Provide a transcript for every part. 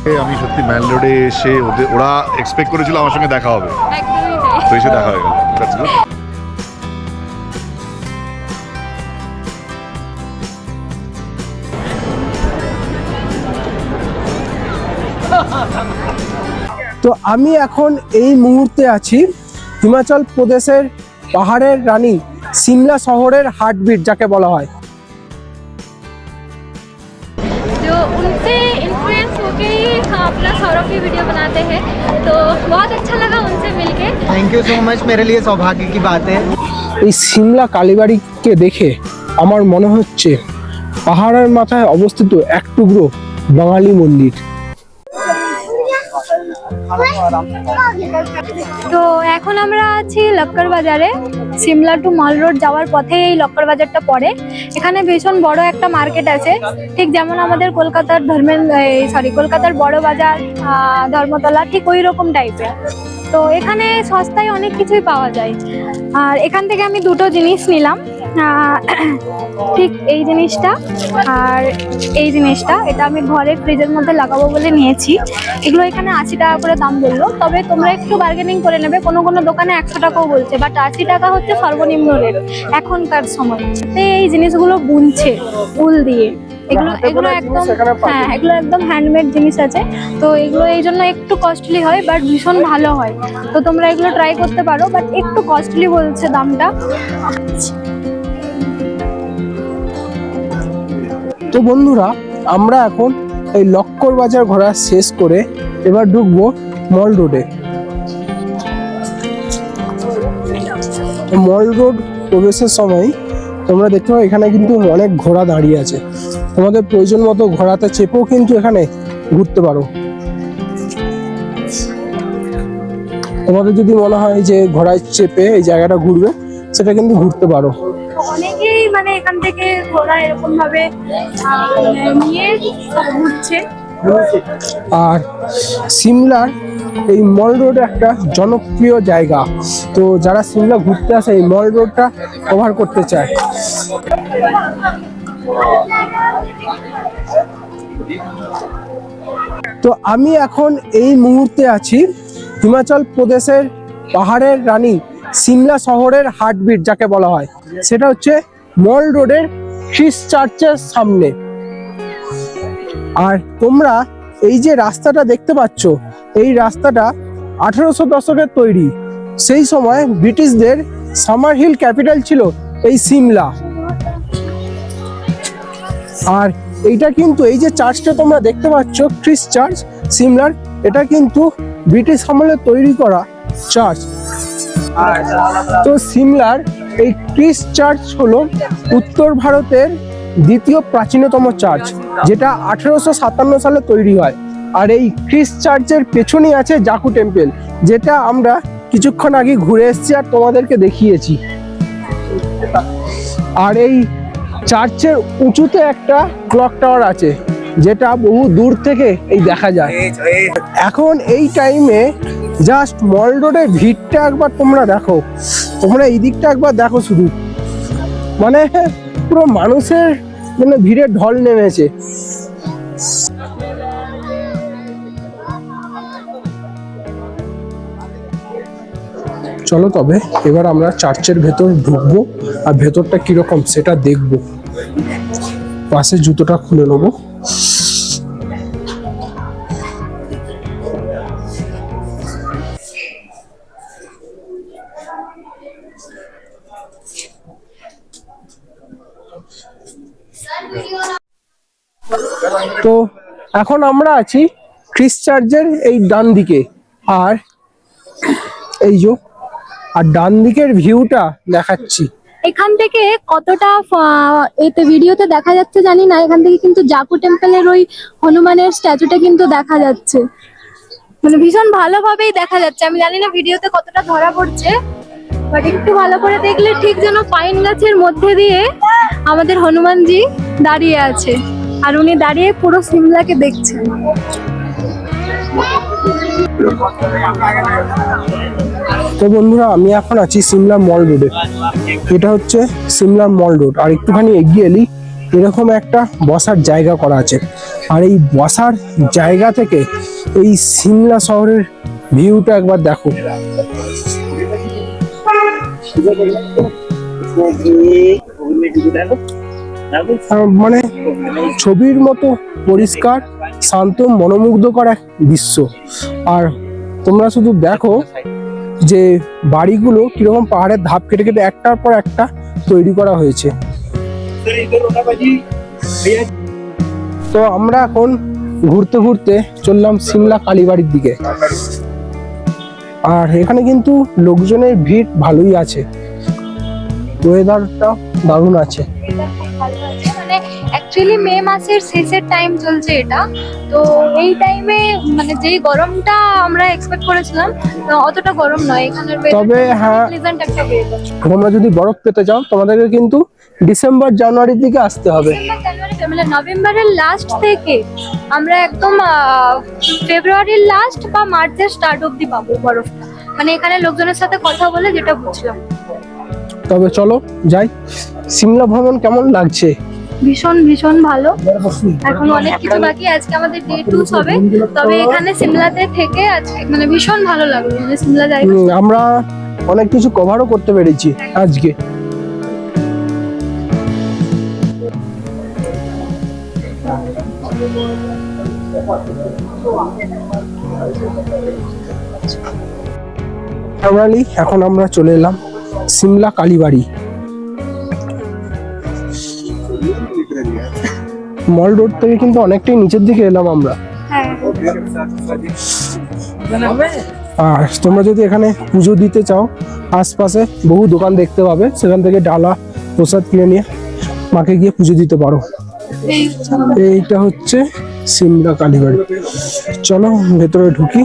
আমি সত্যি ম্যান রোডে এসে ওরা এক্সপেক্ট করেছিল আমার সঙ্গে দেখা হবে, একদমই তাই। তো এসে দেখা হয়ে গেল। That's good. তো আমি এখন এই মুহূর্তে আছি হিমাচল প্রদেশের পাহাড়ের রানী সিমলা শহরের হার্টবিট যাকে বলা হয়। जो उनसे इन्फ्लुएंस होके ही हम अपना सौरभ की वीडियो बनाते हैं, तो बहुत अच्छा लगा उनसे मिलके। थैंक यू सो मच, मेरे लिए सौभाग्य की बात है। এই সিমলা কালীবাড়িকে দেখে আমার মনে হচ্ছে পাহাড়ের মাথায় অবস্থিত এক টুকরো বাঙালি মন্দির। তো এখন আমরা আছি লক্কর বাজারে। সিমলা টু মল রোড যাওয়ার পথে এই লক্কর বাজারটা পড়ে। এখানে ভীষণ বড় একটা মার্কেট আছে, ঠিক যেমন আমাদের কলকাতার কলকাতার বড় বাজার, ধর্মতলা, ঠিক ওই রকম টাইপের। তো এখানে সস্তায় অনেক কিছুই পাওয়া যায়। আর এখান থেকে আমি দুটো জিনিস নিলাম, ঠিক এই জিনিসটা আর এই জিনিসটা। এটা আমি ঘরে ফ্রিজের মধ্যে লাগাবো বলে নিয়েছি। এগুলো এখানে 80 টাকা করে দাম বললো, তবে তোমরা একটু বার্গেনিং করে নেবে। কোনো কোনো দোকানে 100 টাকাও বলছে, বাট 80 টাকা হচ্ছে সর্বনিম্ন রেট এখনকার সময়। এই জিনিসগুলো বুনছে উল দিয়ে, এগুলো একদম, হ্যাঁ, এগুলো একদম হ্যান্ডমেড জিনিস আছে। তো এগুলো এই জন্য একটু কস্টলি হয়, বাট ভীষণ ভালো হয়। তো তোমরা এগুলো ট্রাই করতে পারো, বাট একটু কস্টলি বলছে দামটা। তো বন্ধুরা, আমরা এখন এই লক্কর বাজার ঘোরা শেষ করে এবার ঢুকবো মল রোডে। মল রোড প্রবেশের সময় তোমরা দেখতে পাবে এখানে কিন্তু অনেক ঘোড়া দাঁড়িয়ে আছে। তোমাদের প্রয়োজন মতো ঘোড়াতে চেপেও কিন্তু এখানে ঘুরতে পারো। তোমাদের যদি মনে হয় যে ঘোড়ায় চেপে এই জায়গাটা ঘুরবে, সেটা কিন্তু ঘুরতে পারো। অনেকেই মানে এখান থেকে ঘোড়া এরকম ভাবে নিয়ে ঘুরছে। আর সিমলার এই মল রোড একটা জনপ্রিয় জায়গা, তো যারা সিমলা ঘুরতে আসে এই মল রোডটা কভার করতে চায়। তো আমি এখন এই মুহূর্তে আছি হিমাচল প্রদেশের পাহাড়ের রানী সিমলা শহরের হার্টবিট যাকে বলা হয়, সেটা হচ্ছে মল রোডের খ্রিস্ট চার্চের সামনে। আর তোমরা এই যে রাস্তাটা দেখতে পাচ্ছ, এই রাস্তাটা 1800 দশকের তৈরি। সেই সময় ব্রিটিশদের সামার হিল ক্যাপিটাল ছিল এই সিমলা। আর এইটা কিন্তু এই যে চার্চটা তোমরা দেখতে পাচ্ছ খ্রিস্ট চার্চ সিমলার, এটা কিন্তু ব্রিটিশ আমলে তৈরি করা চার্চ। তো সিমলার এই খ্রিস্ট চার্চ হলো উত্তর ভারতের দ্বিতীয় প্রাচীনতম চার্চ, যেটা 1857 সালে তৈরি হয়। আর এই খ্রিস্ট চার্চের পেছনেই আছে জাকু টেম্পল, যেটা আমরা কিছুক্ষণ আগে ঘুরে এসেছি আর তোমাদেরকে দেখিয়েছি। আর এই চার্চের উঁচুতে একটা ক্লক টাওয়ার আছে, যেটা বহু দূর থেকে এই দেখা যায়। এখন এই টাইমে জাস্ট মল রোডের ভিড়টা একবার তোমরা দেখো, তোমরা এই দিকটা একবার দেখো শুধু, মানে পুরো মানুষের মানে ভিড়ের ঢল নেমেছে। চলো তবে এবার আমরা চার্চের ভেতর ঢুকবো আর ভেতরটা কিরকম সেটা দেখবো। পাশে জুতোটা খুলে নেবো। তো এখন আমরা আছি খ্রিস্ট চার্চের এই ডান দিকে, আর এই যে আর ডান দিকের ভিউটা দেখাচ্ছি। এখান থেকে কতটা এতে ভিডিওতে দেখা যাচ্ছে জানি না, এখান থেকে কিন্তু জাকু টেম্পলের ওই হনুমানের স্ট্যাচুটা কিন্তু দেখা যাচ্ছে, মানে ভীষণ ভালোভাবেই দেখা যাচ্ছে। আমি জানি না ভিডিওতে কতটা ধরা পড়ছে, বাট একটু ভালো করে দেখলে ঠিক যেন পাইন গাছের মধ্যে দিয়ে আমাদের হনুমানজি দাঁড়িয়ে আছে, আর উনি দাঁড়িয়ে পুরো সিমলাকে দেখছেন। তো বন্ধুরা, আমি এখন আছি সিমলা মল রোডে। এটা হচ্ছে সিমলা মল রোড, আর একটুখানি এগিয়ে এলি এরকম একটা বসার জায়গা করা আছে। আর এই বসার জায়গা থেকে এই সিমলা শহরের ভিউটা একবার দেখো। মানে ছবির মতো পরিষ্কার, শান্ত, মনোমুগ্ধকর এক দৃশ্য। আর তোমরা শুধু দেখো যে বাড়িগুলো কিরকম পাহাড়ের ধাপ কেটে কেটে একটার পর একটা তৈরি করা হয়েছে। তো আমরা এখন ঘুরতে ঘুরতে চললাম সিমলা কালীবাড়ির দিকে। আর এখানে কিন্তু লোকজনের ভিড় ভালোই আছে, ওয়েদারটা দারুণ আছে। মানে অ্যাকচুয়ালি মে মাসের শেষের টাইম চলছে এটা, তো এই টাইমে মানে যেই গরমটা আমরা এক্সপেক্ট করেছিলাম অতটা গরম নয় এখানের। তবে হ্যাঁ, প্লেজেন্ট একটা ওয়েদার। তোমরা যদি বরফ পেতে চাও তোমাদেরকে কিন্তু ডিসেম্বর জানুয়ারির দিকে আসতে হবে। মানে নভেম্বরের লাস্ট থেকে আমরা একদম ফেব্রুয়ারির লাস্ট বা মার্চের স্টার্ট অবধি পাবো বরফটা, মানে এখানে লোকজনের সাথে কথা বলে যেটা বুঝলাম। তবে চলো যাই। সিমলা ভ্রমণ কেমন লাগছে? ভীষণ ভীষণ ভালো। এখন অনেক কিছু বাকি, আজকে আমাদের ডে 2 হবে। তবে এখানে সিমলাতে থেকে আজকে মানে ভীষণ ভালো লাগলো, মানে সিমলা জায়গা আমরা অনেক কিছু কভারও করতে পেরেছি আজকে। এখন আমরা চলে এলাম সিমলা কালীবাড়ি। মল রোড থেকে কিন্তু অনেকটাই নিচের দিকে এলাম আমরা। আর তোমরা যদি এখানে পুজো দিতে চাও, আশপাশে বহু দোকান দেখতে পাবে, সেখান থেকে ডালা প্রসাদ কিনে নিয়ে মাকে গিয়ে পুজো দিতে পারো। এইটা হচ্ছে সিমলা কালীবাড়ি। চলো ভেতরে ঢুকি।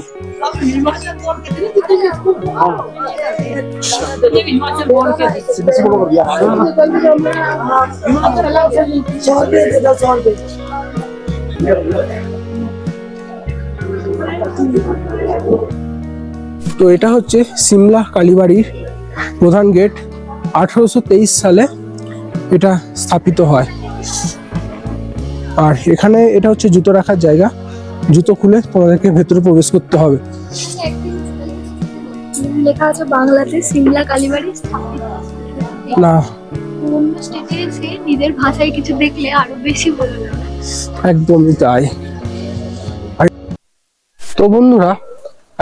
তো এটা হচ্ছে সিমলা কালীবাড়ির প্রধান গেট। 1823 সালে এটা স্থাপিত হয়। আর এখানে এটা হচ্ছে জুতো রাখার জায়গা, জুতো খুলে তোমাদেরকে ভেতরে প্রবেশ করতে হবে। লেখা আছে বাংলাতে সিমলা কালীবাড়ি স্থাপিত। না, অন্য স্টেটে এসে নিজের ভাষায় কিছু দেখলে আরো বেশি ভালো লাগে। একদমই তাই। তো বন্ধুরা,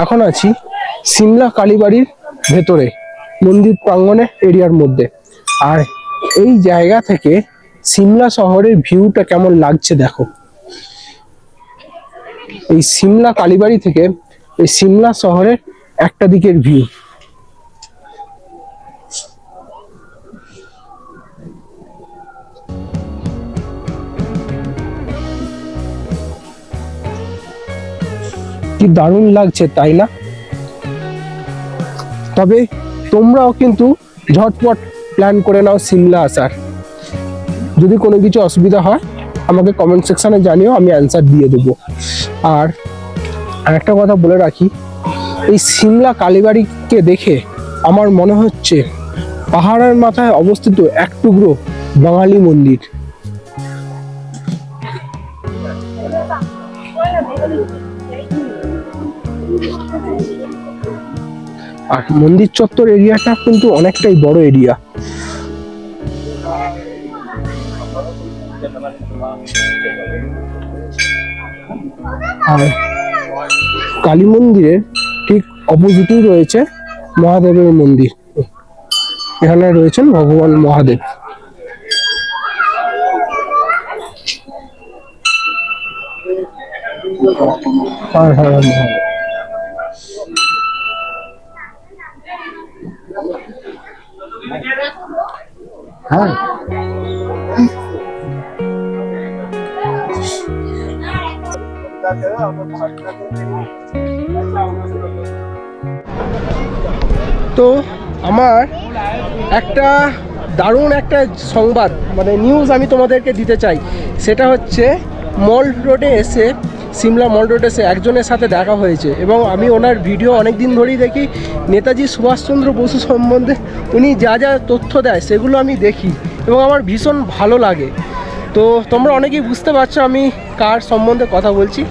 এখন আছি সিমলা কালীবাড়ির ভেতরে, মন্দির প্রাঙ্গণে এরিয়ার মধ্যে। আর এই জায়গা থেকে সিমলা শহরের ভিউটা কেমন লাগছে দেখো। এই সিমলা কালীবাড়ি থেকে এই সিমলা শহরের একটা দিকের ভিউ। কি দারুণ লাগছে, তাই না? তবে তোমরাও কিন্তু ঝটপট প্ল্যান করে নাও সিমলা আসার। যদি কোনো কিছু অসুবিধা হয় আমাকে কমেন্ট সেকশনে জানিও, আমি অ্যান্সার দিয়ে দেবো। আর একটা কথা বলে রাখি, এই সিমলা কালীবাড়িকে দেখে আমার মনে হচ্ছে পাহাড়ের মাথায় অবস্থিত এক টুকরো বাঙালি মন্দির। আর মন্দির চত্বর এরিয়াটা কিন্তু অনেকটাই বড় এরিয়া। আর কালী মন্দিরের ঠিক অপোজিটেই রয়েছে মহাদেবের মন্দির। এখানে রয়েছেন ভগবান মহাদেব। হ্যাঁ হ্যাঁ মহাদেব। হ্যাঁ তো আমার একটা দারুণ একটা সংবাদ মানে নিউজ আমি তোমাদেরকে দিতে চাই। সেটা হচ্ছে মল রোডে এসে, সিমলা মল রোডে এসে একজনের সাথে দেখা হয়েছে এবং আমি ওনার ভিডিও অনেক দিন ধরেই দেখি। নেতাজি সুভাষচন্দ্র বসু সম্বন্ধে উনি যা যা তথ্য দেয় সেগুলো আমি দেখি এবং আমার ভীষণ ভালো লাগে। তো তোমরা অনেকেই বুঝতে পারছো আমি কার সম্বন্ধে কথা বলছি,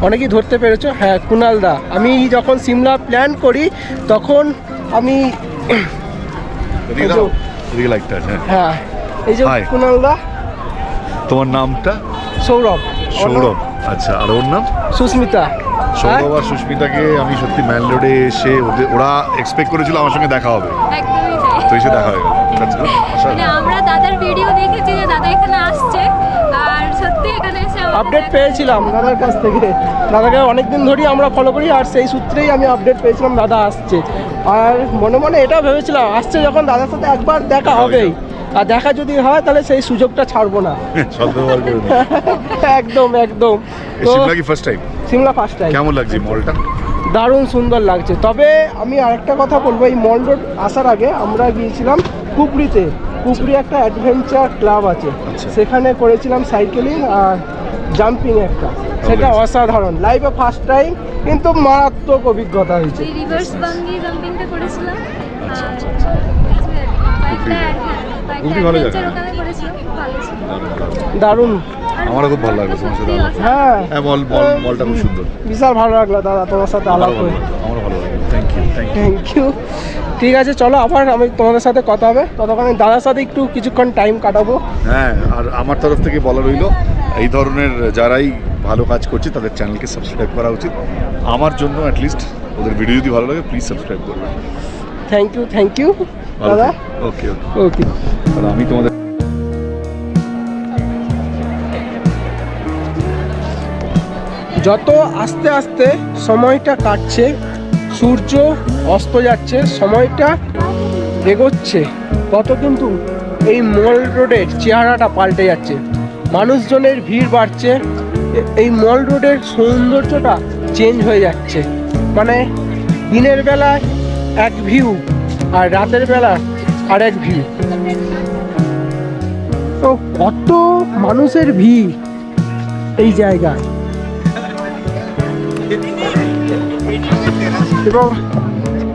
অনেকেই ধরতে পেরেছো। হ্যাঁ, কুনাল দা। আমি যখন সিমলা প্ল্যান করি তখন আমি হ্যাঁ এই যে Hi. কুনাল দা। তোমার নামটা? সৌরভ। সৌরভ। আচ্ছা, আর ওর নাম? সুস্মিতা। সৌরভ আর সুস্মিতাকে আমি সত্যি ম্যান রোডে এসে ওরা এক্সপেক্ট করেছিল আমার সঙ্গে দেখা হবে, একদমই তাই। তো এসে দেখা হয়ে গেল। That's good. মানে আমরা দাদার ভিডিও দেখেছি যে দাদা এখানে আসছে, আর সত্যি এখানে এসে আপডেট পেয়েছিলাম দাদার কাছ থেকে। দাদাকে অনেকদিন ধরেই আমরা ফলো করি, আর সেই সূত্রেই আমি আপডেট পেয়েছিলাম দাদা আসছে। আর মনে মনে এটাও ভেবেছিলাম আসছে যখন দাদার সাথে একবার দেখা হবেই, আর দেখা যদি হয় তাহলে সেই সুযোগটা ছাড়বো না। সদ্ব্যবহার করে নিই। একদম একদম। এই সিমলা কি first time? Shimla first time. কেমন লাগছে মলটা? দারুণ সুন্দর লাগছে। তবে আমি আরেকটা কথা বলবো, এই মল রোড আসার আগে আমরা গিয়েছিলাম কুপরিতে। কুপরি একটা অ্যাডভেঞ্চার ক্লাব আছে, আচ্ছা। সেখানে করেছিলাম সাইকেলিং আর জাম্পিং একটা, সেটা অসাধারণ। লাইফে ফার্স্ট টাইম, কিন্তু মারাত্মক অভিজ্ঞতা হয়েছে। এই রিভার্স বাঙ্গি জাম্পিংটা করেছিলাম। আচ্ছা, আর আচ্ছা, খুবই ভালো জায়গা। ওখানে করেছিলাম, খুব ভালো ছিল। দারুণ। আমারও খুব ভালো লাগলো তোমার সাথে আলাপ করে। হ্যাঁ হ্যাঁ, মলটা খুব সুন্দর। বিশাল ভালো লাগলো দাদা তোমার সাথে আলাপ আমারও করে। ভালো লাগলো। Thank you. Thank you. ঠিক আছে, চলো আবার আমি তোমাদের সাথে কথা হবে, ততক্ষণ আমি দাদার সাথে একটু কিছুক্ষণ টাইম কাটাবো। হ্যাঁ, আর আমার তরফ থেকে বলা রইলো, এই ধরনের যারাই ভালো কাজ করছে তাদের চ্যানেলকে সাবস্ক্রাইব করা উচিত। আমার জন্য অ্যাটলিস্ট ওদের ভিডিও যদি ভালো লাগে প্লিজ সাবস্ক্রাইব করবেন। থ্যাংক ইউ দাদা। ওকে ওকে ওকে। আর আমি তোমাদের যত আস্তে আস্তে সময়টা কাটছে, সূর্য অস্ত যাচ্ছে, সময়টা এগোচ্ছে, তত কিন্তু এই মল রোডের চেহারাটা পাল্টে যাচ্ছে। মানুষজনের ভিড় বাড়ছে, এই মল রোডের সৌন্দর্যটা চেঞ্জ হয়ে যাচ্ছে। মানে দিনের বেলায় এক ভিউ আর রাতের বেলা আর এক ভিউ। তো কত মানুষের ভিড় এই জায়গায়, এবং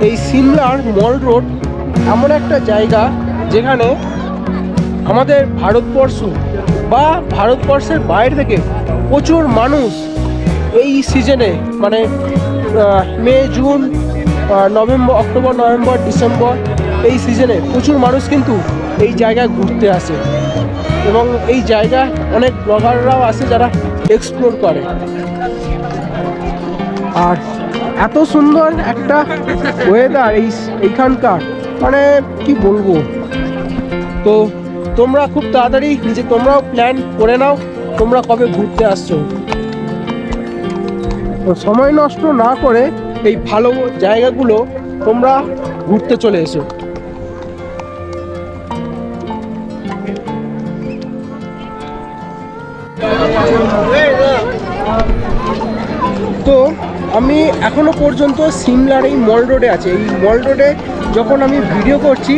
এই সিমলার মল রোড এমন একটা জায়গা যেখানে আমাদের ভারতবর্ষ বা ভারতবর্ষের বাইরে থেকে প্রচুর মানুষ এই সিজনে, মানে May, June, November, October, November, December, এই সিজনে প্রচুর মানুষ কিন্তু এই জায়গায় ঘুরতে আসে। এবং এই জায়গায় অনেক ব্লগাররাও আসে যারা এক্সপ্লোর করে। আর এত সুন্দর একটা ওয়েদার এইখানকার, মানে কি বলবো। তো তোমরা খুব তাড়াতাড়ি তোমরাও প্ল্যান করে নাও তোমরা কবে ঘুরতে আসছো। তো সময় নষ্ট না করে এই ভালো জায়গাগুলো তোমরা ঘুরতে চলে এসো। তো আমি এখনো পর্যন্ত সিমলার এই মল রোডে আছি। এই মল রোডে যখন আমি ভিডিও করছি,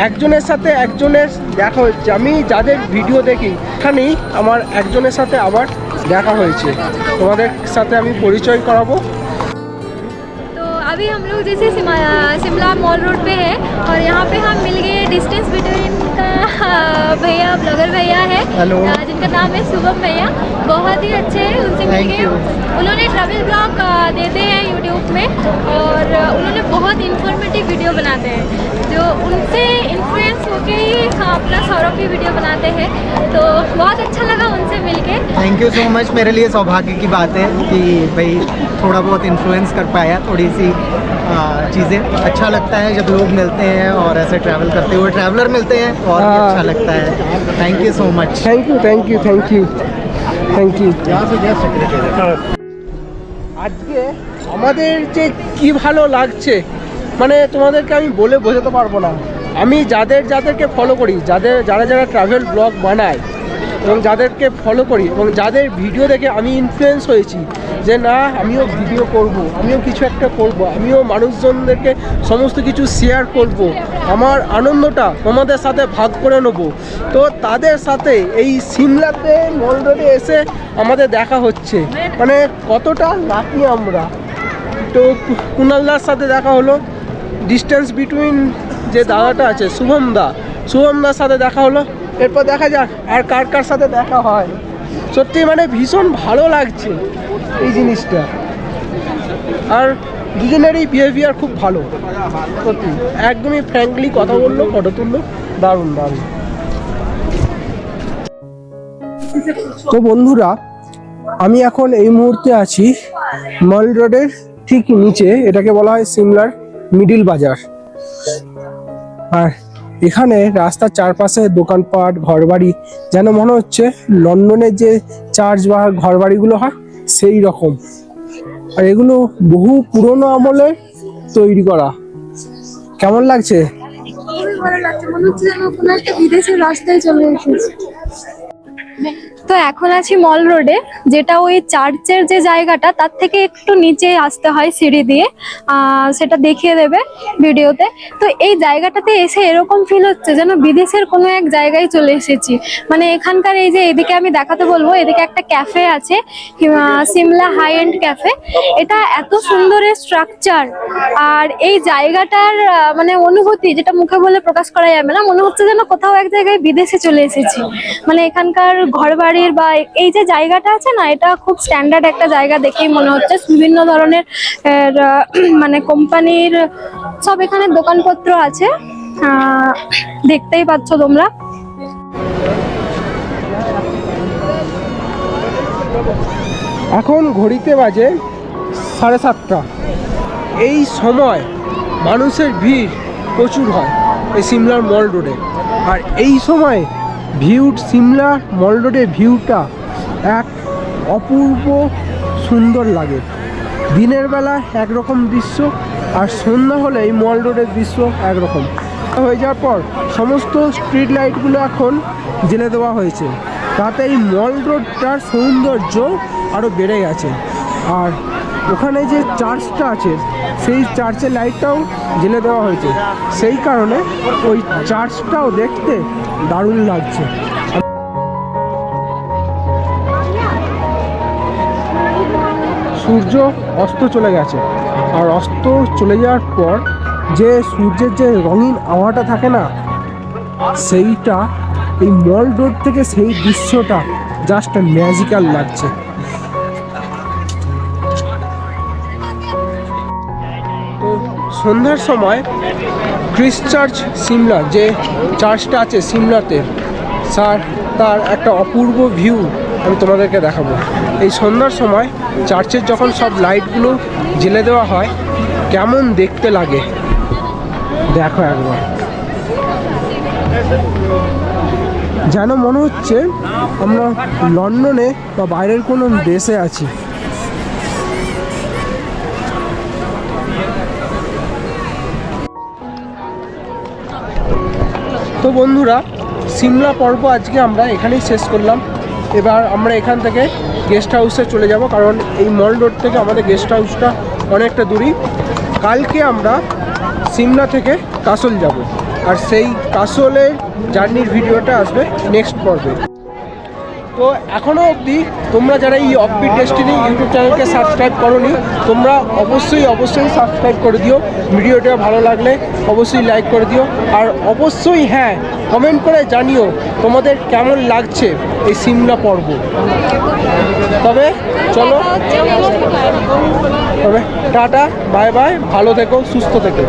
একজনের সাথে একজনের দেখা হচ্ছে। আমি যাদের ভিডিও দেখি এখানেই আমার একজনের সাথে আবার দেখা হয়েছে, তোমাদের সাথে আমি পরিচয় করাবো। तो अभी हम लोग जैसे शिमला मॉल रोड पे है, और यहाँ पे हम मिल गए डिस्टेंस बिटवीन का भैया, ब्लॉगर भैया है, जिनका नाम है शुभम भैया। बहुत ही अच्छे हैं, उनसे मिल गए। उन्होंने ट्रैवल ब्लॉग देते हैं यूट्यूब में, और उन्होंने बहुत इन्फॉर्मेटिव वीडियो बनाते हैं, जो उनसे इन्फ्लुएंस होके ही अपना सौरभ की वीडियो बनाते हैं। तो बहुत अच्छा लगा उनसे मिलके। Thank you so much. मेरे लिए सौभाग्य की बात है कि भाई थोड़ा बहुत इन्फ्लुएंस कर पाया, थोड़ी सी चीज़ें। अच्छा लगता है जब लोग मिलते हैं और ऐसे ट्रैवल करते हुए ट्रैवलर मिलते हैं, और भी अच्छा लगता है। Thank you so much. Thank you. আজকে আমাদের যে কি ভালো লাগছে, মানে তোমাদেরকে আমি বলে বোঝাতে পারবো না। আমি যাদেরকে ফলো করি, যারা ট্রাভেল ব্লগ বানায়, এবং যাদেরকে ফলো করি এবং যাদের ভিডিও দেখে আমি ইনফ্লুয়েন্স হয়েছি যে না আমিও ভিডিও করব, আমিও কিছু একটা করব, আমিও মানুষজনদেরকে সমস্ত কিছু শেয়ার করব, আমার আনন্দটা তোমাদের সাথে ভাগ করে নেব। তো তাদের সাথে এই সিমলাতে মল রোডে এসে আমাদের দেখা হচ্ছে, মানে কতটা লাকি আমরা। তো কুনালদার সাথে দেখা হলো, ডিস্টেন্স বিটুইন যে দাদাটা আছে শুভম দা, শুভমদার সাথে দেখা হলো, এরপর দেখা যাক আর কার কার সাথে দেখা হয়। সত্যি মানে ভীষণ ভালো লাগছে এই জিনিসটা, আর দুজনেরই বিহেভিয়ার খুব ভালো, সত্যি একদমই ফ্র্যাঙ্কলি কথা বললো, ফটো তুললো, দারুণ দারুণ। তো বন্ধুরা, আমি এখন এই মুহূর্তে আছি মল রোডের ঠিক নিচে, এটাকে বলা হয় সিমলার মিডিল বাজার। আর এখানে রাস্তার চারপাশে দোকানপাট, ঘরবাড়ি, যেন মনে হচ্ছে লন্ডনের যে চার্চ বা ঘরবাড়িগুলো হয় সেই রকম। আর এগুলো বহু পুরনো আমলের তৈরি করা। কেমন লাগছে? খুবই ভালো লাগছে, মনে হচ্ছে যেন কোনো একটা বিদেশের রাস্তায় চলে এসেছি। তো এখন আছি মল রোডে, যেটা ওই চার্চের যে জায়গাটা তার থেকে একটু নিচে আসতে হয় সিঁড়ি দিয়ে, সেটা দেখিয়ে দেবে ভিডিওতে। তো এই জায়গাটাতে এসে এরকম ফিল হচ্ছে যেন বিদেশের কোনো এক জায়গায় চলে এসেছি। মানে এখানকার এই যে এদিকে আমি দেখাতে বলবো, এদিকে একটা ক্যাফে আছে, সিমলা হাই এন্ড ক্যাফে। এটা এত সুন্দরের স্ট্রাকচার, আর এই জায়গাটার মানে অনুভূতি যেটা মুখে বলে প্রকাশ করা যাবে না। মনে হচ্ছে যেন কোথাও এক জায়গায় বিদেশে চলে এসেছি। মানে এখানকার ঘরবাড়ির বা এই যে জায়গাটা আছে না, এটা খুব স্ট্যান্ডার্ড একটা জায়গা দেখেই মনে হচ্ছে। বিভিন্ন ধরনের মানে কোম্পানির সব এখানে দোকানপত্র আছে, দেখতেই পাচ্ছ তোমরা। এখন ঘড়িতে বাজে 7:30। এই সময় মানুষের ভিড় প্রচুর হয় এই সিমলার মল রোডে। আর এই সময় সিমলা মল রোডের ভিউটা এক অপূর্ব সুন্দর লাগে। দিনের বেলা একরকম দৃশ্য, আর সন্ধ্যা হলে এই মল রোডের দৃশ্য একরকম হয়ে যাওয়ার পর সমস্ত স্ট্রিট লাইটগুলো এখন জ্বেলে দেওয়া হয়েছে, তাতে এই মল রোডটার সৌন্দর্য আরও বেড়ে গেছে। আর ওখানে যে চার্চটা আছে সেই চার্চের লাইটটাও জ্বেলে দেওয়া হয়েছে, সেই কারণে ওই চার্চটাও দেখতে দারুণ লাগছে। সূর্য অস্ত চলে গেছে, আর অস্ত চলে যাওয়ার পর যে সূর্যের যে রঙিন আবহাওয়াটা থাকে না, সেইটা এই মল রোড থেকে সেই দৃশ্যটা জাস্ট ম্যাজিক্যাল লাগছে। তো সন্ধ্যার সময় ক্রিস্ট চার্চ সিমলা, যে চার্চটা আছে সিমলাতে, তার একটা অপূর্ব ভিউ আমি তোমাদেরকে দেখাবো। এই সন্ধ্যার সময় চার্চের যখন সব লাইটগুলো জ্বেলে দেওয়া হয়, কেমন দেখতে লাগে দেখো একবার। যেন মনে হচ্ছে আমরা লন্ডনে বা বাইরের কোনো দেশে আছি। তো বন্ধুরা, সিমলা পর্ব আজকে আমরা এখানেই শেষ করলাম। এবার আমরা এখান থেকে গেস্ট হাউসে চলে যাব, কারণ এই মল রোড থেকে আমাদের গেস্ট হাউসটা অনেকটা দূরই। কালকে আমরা সিমলা থেকে কাসল যাব, আর সেই কাসলের জার্নির ভিডিওটা আসবে নেক্সট পর্বে। তো এখনও অবধি তোমরা যারা এই অফবিট ডেস্টিনি ইউটিউব চ্যানেলকে সাবস্ক্রাইব করোনি, তোমরা অবশ্যই সাবস্ক্রাইব করে দিও। ভিডিওটা ভালো লাগলে অবশ্যই লাইক করে দিও, আর অবশ্যই হ্যাঁ কমেন্ট করে জানিও তোমাদের কেমন লাগছে এই সিমলা পর্ব। তবে চলো, তবে টাটা, বাই বাই, ভালো থেকো, সুস্থ থেকো।